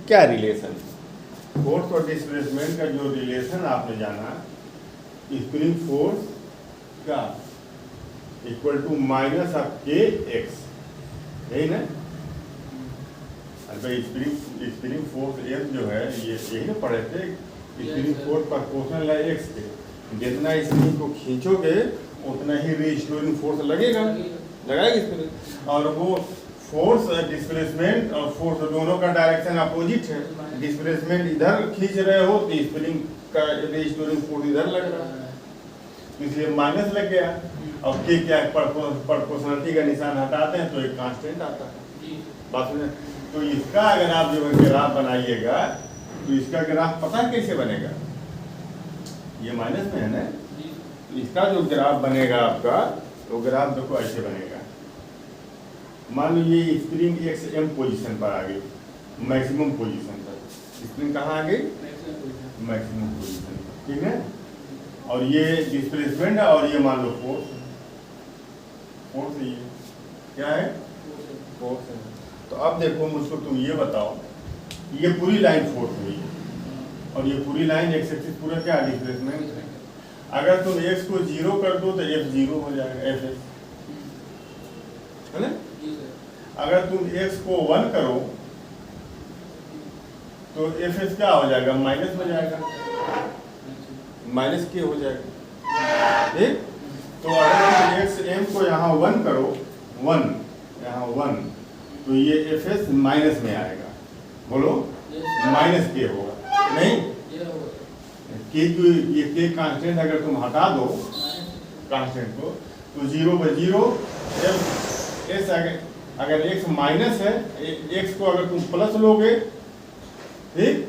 क्या relation, force और displacement का जो रिलेशन आपने जाना, स्प्रिंग फोर्स का इक्वल टू माइनस ऑफ के एक्स, यही ना। अरे स्प्रिंग फोर्स एफ जो है ये यही ना पढ़े थे, स्प्रिंग फोर्स प्रोपोर्शनल है एक्स के, जितना स्प्रिंग को खींचोगे उतना ही रिस्टोरिंग फोर्स लगेगा, लगाएगी स्प्रिंग। और वो फोर्स डिस्प्लेसमेंट और फोर्स दोनों का डायरेक्शन अपोजिट है। डिस्प्लेसमेंट इधर खींच रहे हो तो स्प्रिंग का रिस्टोरिंग फोर्स इधर लग रहा है, इसलिए माइनस लग गया। अब के क्या प्रोपोर्शनलिटी का निशान हटाते हैं तो एक कांस्टेंट आता है, बात में। तो इसका अगर आप जो है ग्राफ बनाइएगा तो इसका ग्राफ पता है कैसे बनेगा, ये माइनस में है ना, तो इसका जो ग्राफ बनेगा आपका, वो ग्राफ देखो ऐसे बनेगा। मान लो ये स्प्रिंग एक्स एम पोजीशन पर आ गई, मैक्सिमम पोजीशन पर। स्प्रिंग कहाँ आ गई, मैक्सिमम पोजीशन पर, ठीक है। और ये डिस्प्लेसमेंट है और ये मान लो फोर्स, फोर्स है, ये क्या है, फोर्स है। तो अब देखो मुझको तुम ये बताओ, ये पूरी लाइन फोर्स हुई है और ये पूरी लाइन एक्स एक्सिस पूरा क्या डिस्प्लेसमेंट है। अगर तुम एक्स को 0 कर दो तो एफ 0 हो जाएगा, एफ एस, है ना। अगर तुम x को 1 करो तो एफ एस क्या हो जाएगा, माइनस में जाएगा, माइनस के हो जाएगा, ठीक। तो अगर तुम एक्स एम को यहाँ 1 करो, 1 यहाँ 1, तो ये एफ एस माइनस में आएगा, बोलो माइनस के होगा, नहीं के जो ये के कांस्टेंट अगर तुम हटा दो कांस्टेंट को तो 0/0 एस अगर x माइनस है, x को अगर तुम प्लस लोगे, ठीक,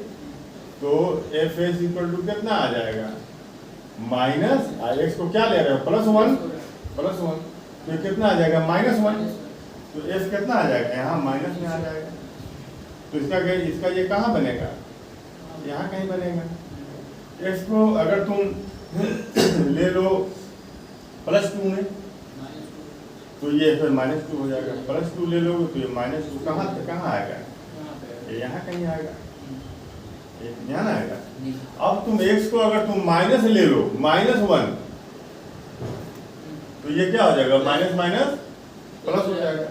तो एफ एस इक्वल टू कितना आ जाएगा, माइनस, x को क्या ले रहे हो +1, तो कितना आ जाएगा -1, तो f कितना आ जाएगा, यहाँ माइनस में आ जाएगा। तो इसका ये कहाँ बनेगा, यहाँ कहीं बनेगा। x को अगर तुम ले लो +2 में तो ये फिर -2 हो जाएगा, +2 ले लोगे तो ये -2 कहाँ आएगा, यहाँ कहीं आएगा, यहाँ आएगा। अब तुम x को अगर तुम माइनस ले लो, -1, तो ये क्या हो जाएगा, माइनस माइनस प्लस हो जाएगा।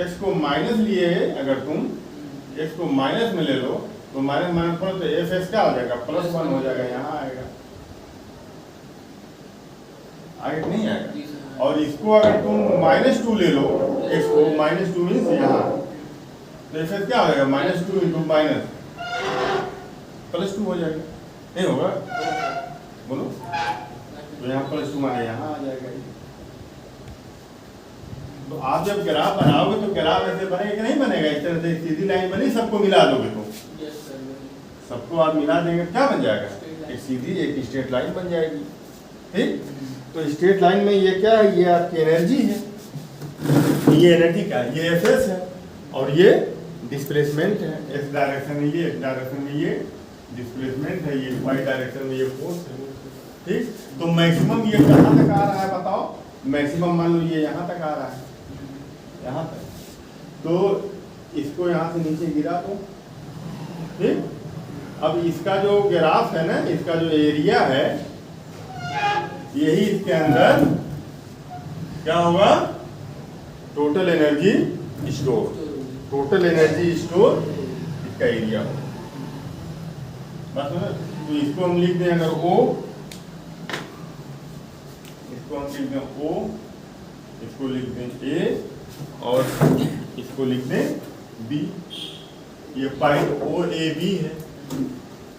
x को माइनस लिए अगर तुम x को माइनस में ले लो तो माइनस माइनस प्लस, तो एफ एस क्या हो जाएगा, +1 हो जाएगा, यहाँ आएगा, आगे नहीं आएगा। और इसको अगर तुम -2 ले लो, x को -2 मीन्स यहाँ, तो एफ एस क्या हो जाएगा, -2 इंटू माइनस +2 हो जाएगा, नहीं होगा, बोलो। तो यहाँ +2 माने यहाँ आ जाएगा। तो आप जब ग्राफ बनाओगे तो ग्राफ ऐसे बनेगा कि नहीं बनेगा, इस तरह से सीधी लाइन बनी, सबको मिला दोगे तो सबको आप मिला देंगे, क्या बन जाएगा, एक सीधी एक स्ट्रेट लाइन बन जाएगी, ठीक। तो स्ट्रेट लाइन में ये क्या है, ये आपकी एनर्जी है, ये एनर्जी क्या है, ये एफ एस है, और ये डिस्प्लेसमेंट है, एक्स डायरेक्शन में ये, एक्स डायरेक्शन में ये डिस्प्लेसमेंट है, ये वाई डायरेक्शन में ये फोर्स है, ठीक। तो मैक्सिमम ये कहाँ तक आ रहा है बताओ, मैक्सिमम मान लो ये यहाँ तक आ रहा है, यहाँ तक, तो इसको यहाँ से नीचे गिरा दो, ठीक। अब इसका जो ग्राफ है ना, इसका जो एरिया है, यही इसके अंदर क्या होगा, total energy store, total energy store इसका एरिया होगा, बस ना। तो इसको हम लिख दें अगर O, इसको हम लिख दें O, इसको लिख दें A और इसको लिख दें B, ये पॉइंट OAB है।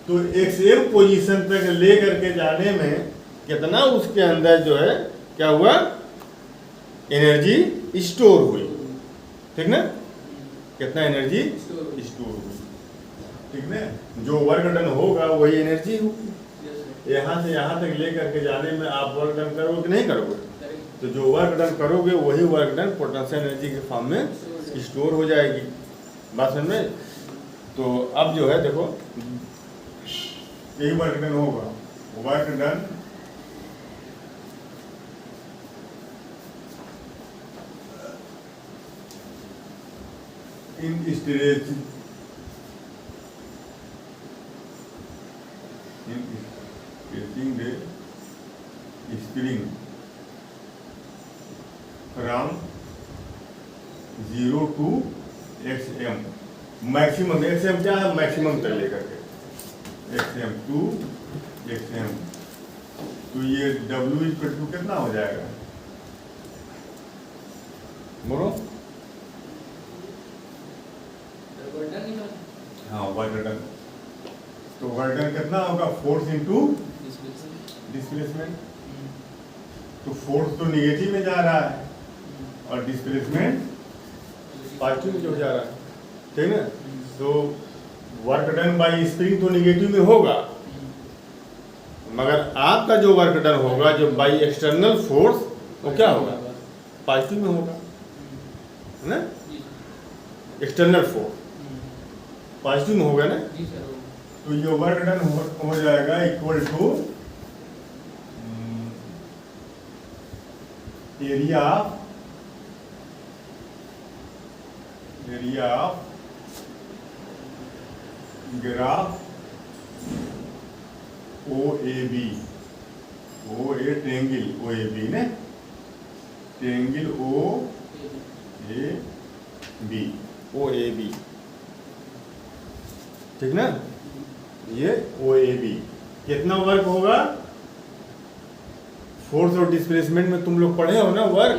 तो एक्सएम पोजीशन तक ले करके जाने में कितना उसके अंदर जो है क्या हुआ, एनर्जी स्टोर हुई, ठीक ना, कितना एनर्जी स्टोर हुई, ठीक ना। जो वर्क डन होगा वही एनर्जी होगी। यहाँ से यहाँ तक ले करके जाने में आप वर्क डन करोगे कि नहीं करोगे, तो जो वर्क डन करोगे वही वर्क डन पोटेंशियल एनर्जी के फॉर्म में स्टोर हो जाएगी, बात समझ में। तो अब जो है देखो यही वर्क डन होगा, work done in stretching the spring from 0 to xm, maximum xm क्या है, मैक्सिमम तक लेकर के xm टू xm, तो ये w इक्वल टू कितना हो जाएगा, बोलो। हाँ वर्क डन, तो वर्क डन कितना होगा, फोर्स इंटू डिस्प्लेसमेंट, तो फोर्स तो निगेटिव में जा रहा है और डिस्प्लेसमेंट पॉजिटिव में जो जा रहा है, ठीक है। तो वर्क डन बाय स्प्रिंग तो निगेटिव में होगा, मगर आपका जो वर्क डन होगा जो बाय एक्सटर्नल फोर्स वो क्या होगा, पॉजिटिव में होगा, है ना। एक्सटर्नल फोर्स पॉजिटिव में होगा ना, तो ये वर्क डन हो जाएगा equal to area of graph OAB, OA triangle OAB ने, ट्रेंगल OAB, ठीक ना। ये OAB कितना वर्क होगा, फोर्स और डिस्प्लेसमेंट में तुम लोग पढ़े हो ना वर्क,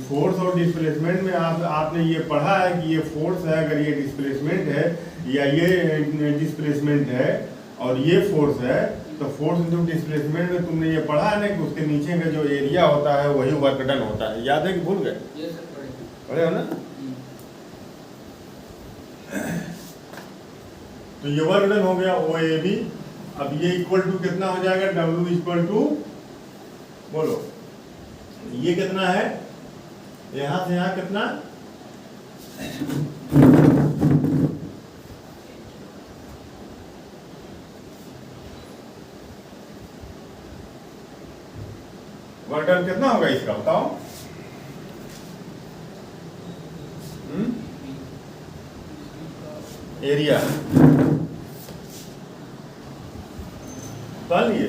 फोर्स और डिस्प्लेसमेंट में आपने ये पढ़ा है कि ये फोर्स है अगर ये डिस्प्लेसमेंट है, या ये डिस्प्लेसमेंट है और ये फोर्स है, तो फोर्स इंटू डिस्प्लेसमेंट में तुमने ये पढ़ा है ना कि उसके नीचे का जो एरिया होता है वही वर्क डन होता है, याद है कि भूल गए, पढ़े हो ना। तो ये वर्क डन हो गया OAB। अब ये इक्वल टू कितना हो जाएगा, W इक्वल टू, बोलो ये कितना है, यहां से यहां कितना, वर्क डन कितना होगा इसका बताओ, एरिया बताइए,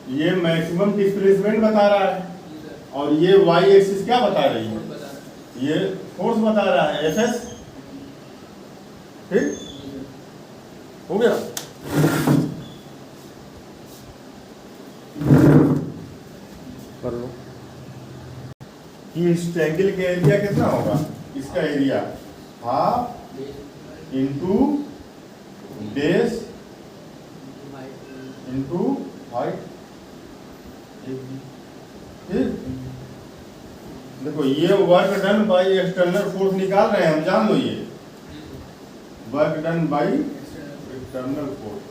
ये मैक्सिमम डिस्प्लेसमेंट बता रहा है और ये y एक्सिस क्या बता रही है, ये फोर्स बता रहा है Fs, ठीक हो गया। कर लो कि इस ट्रायंगल का एरिया कितना होगा, इसका area half into base into height, देखो ये work done by external force निकाल रहे हैं हम, जान लो ये work done by external force,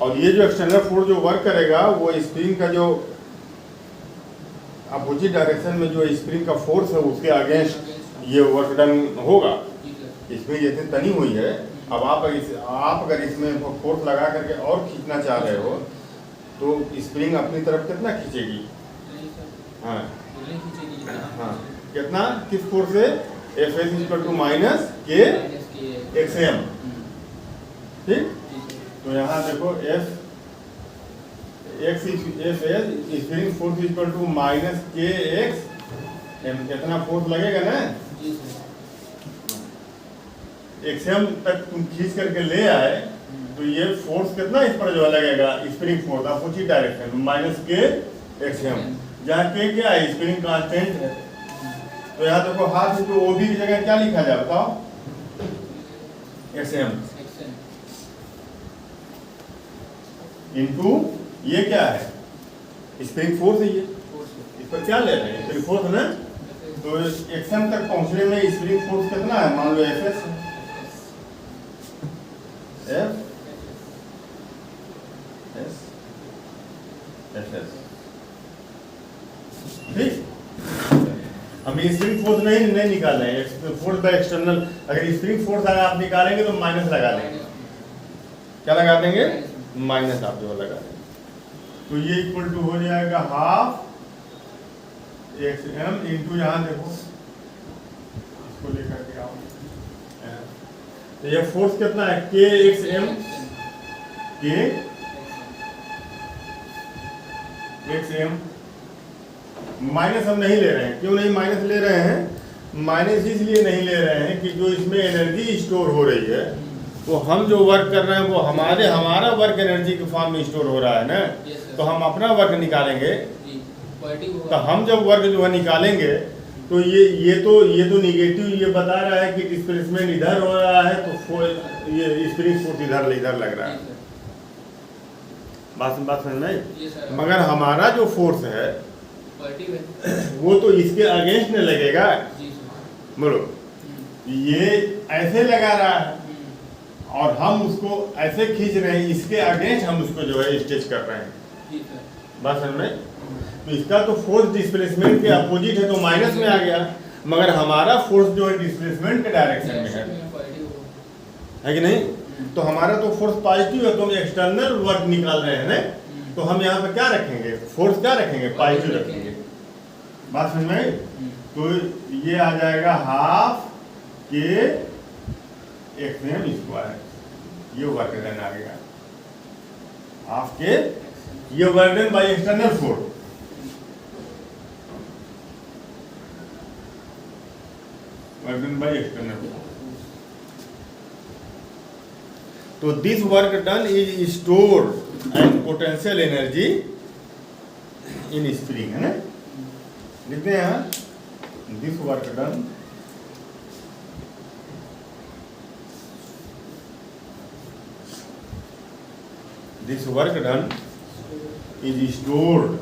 और ये जो एक्सटर्नल फोर्स जो वर्क करेगा वो स्प्रिंग का जो अपोजिट डायरेक्शन में जो स्प्रिंग का फोर्स है उसके अगेंस्ट ये वर्क डन होगा। इसमें जैसे तनी हुई है, अब आप अगर इसमें फोर्स लगा करके और खींचना चाह रहे हो तो स्प्रिंग अपनी तरफ कितना खींचेगी, हाँ हाँ कितना, किस फोर्स से, Fs equal to minus K XM, ठीक। तो यहाँ देखो Fs spring force equal to minus K XM, कितना फोर्स लगेगा ना, XM तक तुम खींच करके ले आए, तो ये फोर्स कितना इस पर जो लगेगा, spring force opposite direction minus K XM, जहाँ के क्या है, स्प्रिंग कांस्टेंट है। तो यहाँ देखो हाफ इंटू OB की जगह क्या लिखा जाए बताओ, XM इंटू ये क्या है, स्प्रिंग फोर्स है, ये इस पर क्या ले रहे हैं, स्प्रिंग फोर्स है ना। तो XM तक पहुंचने में स्प्रिंग फोर्स कितना है, मान लो Fs है, Fs, ठीक। हम स्प्रिंग फोर्स नहीं निकाल रहे हैं, फोर्स बाय एक्सटर्नल, अगर स्प्रिंग फोर्स अगर आप निकालेंगे तो माइनस लगा देंगे, क्या लगा देंगे, माइनस आप जो लगा देंगे, तो ये इक्वल टू हो जाएगा हाफ एक्स एम इंटू, यहाँ देखो इसको लेकर के आओ, तो ये फोर्स कितना है के एक्स एम, के एक्स एम। माइनस हम नहीं ले रहे हैं, क्यों नहीं माइनस ले रहे हैं? माइनस इसलिए नहीं ले रहे हैं कि जो इसमें एनर्जी स्टोर हो रही है वो हम जो वर्क कर रहे हैं वो हमारा वर्क एनर्जी के फॉर्म में स्टोर हो रहा है ना, तो हम अपना वर्क निकालेंगे। तो हम जब वर्क जो है निकालेंगे तो ये तो निगेटिव ये बता रहा है कि डिस्प्लेसमेंट इधर हो रहा है, तो ये स्प्रिंग फोर्स इधर लग रहा है। बात समझ में? मगर हमारा जो फोर्स है वो तो इसके अगेंस्ट में लगेगा। बोलो, ये ऐसे लगा रहा है और हम उसको ऐसे खींच रहे हैं, इसके अगेंस्ट हम उसको जो है स्ट्रेच कर रहे हैं। बात समझ में? तो इसका तो फोर्स डिस्प्लेसमेंट के अपोजिट है, तो माइनस में आ गया, मगर हमारा फोर्स जो है डिस्प्लेसमेंट के डायरेक्शन में है कि नहीं? तो हमारा तो फोर्स पॉजिटिव है, तो हम एक्सटर्नल वर्क निकाल रहे हैं ना, तो हम यहाँ पे क्या रखेंगे? फोर्स क्या रखेंगे? पॉजिटिव रखेंगे। बात समझ में? तो ये आ जाएगा हाफ के एक्स एम स्क्वायर, ये वर्क डन आ गया। हाफ के ये work done by external force, work done by external force. तो this work done is stored as potential energy in spring, है ना? लिखते हैं यहाँ, this work done is stored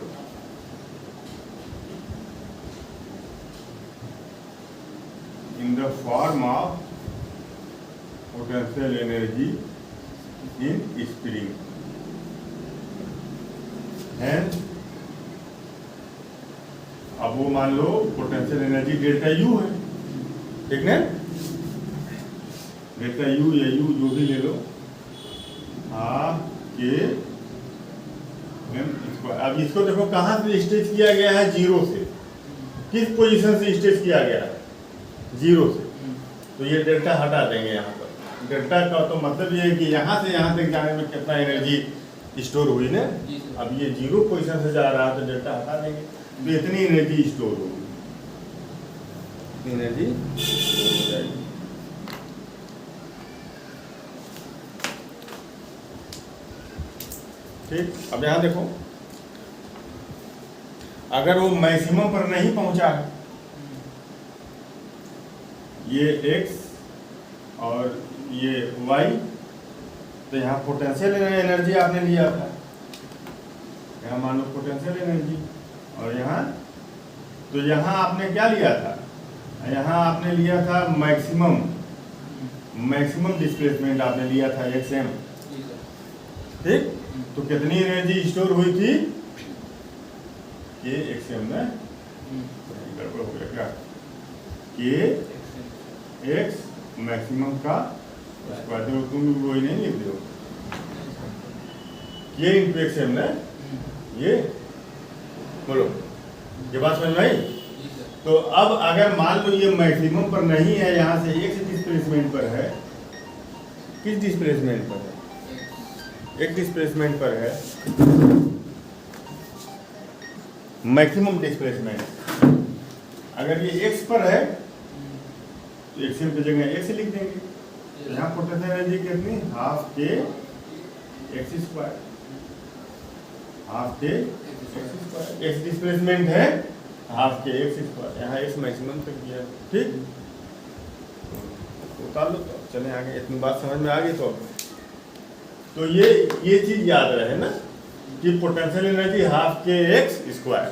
in the form of potential energy in spring, and अब वो मान low potential energy delta U है, ठीक है? डेल्टा यू या यू जो भी ले लो, के अब इसको देखो कहाँ से स्ट्रेच किया गया है? जीरो से। किस पोजीशन से स्ट्रेच किया गया है? जीरो से। तो ये डेल्टा हटा देंगे यहाँ पर। डेल्टा का तो मतलब ये है कि यहाँ से यहाँ तक जाने में कितना एनर्जी स्टोर हुई ना, अब ये जीरो पोजीशन से जा रहा है तो डेल्टा हटा देंगे, तो इतनी एनर्जी स्टोर होगी, एनर्जी स्टोर हो जाएगी। ठीक, अब यहाँ देखो, अगर वो मैक्सिमम पर नहीं पहुंचा है, ये x और ये y, तो यहाँ पोटेंशियल एनर्जी आपने लिया था, यहाँ मान लो पोटेंशियल एनर्जी, और यहाँ तो यहाँ आपने क्या लिया था? यहाँ आपने लिया था मैक्सिमम डिस्प्लेसमेंट आपने लिया था xm, ठीक? तो कितनी एनर्जी स्टोर हुई थी? के एक्सएम में गड़बड़ हो गया क्या? के एक्स मैक्सिमम का स्क्वायर, तुम वही नहीं लिख दो, के इंटू एक्सएम ना, ये बोलो, ये बात समझ में आई? तो अब अगर मान लो ये मैक्सिमम पर नहीं है, यहाँ से एक्स डिस्प्लेसमेंट पर है, किस डिस्प्लेसमेंट पर है? एक डिस्प्लेसमेंट पर है मैक्सिमम डिस्प्लेसमेंट। अगर ये x पर है तो एक्सएम की जगह x लिख देंगे। यहाँ पोटेंशियल एनर्जी कितनी? हाफ के एक्स स्क्वायर, हाफ के एक्स डिस्प्लेसमेंट है, हाफ के एक्स स्क्वायर, यहाँ x मैक्सिमम तक दिया, ठीक? उतार लो तो चले आगे, इतनी बात समझ में आ गई। तो ये चीज याद रहे ना कि पोटेंशियल एनर्जी हाफ के एक्स स्क्वायर,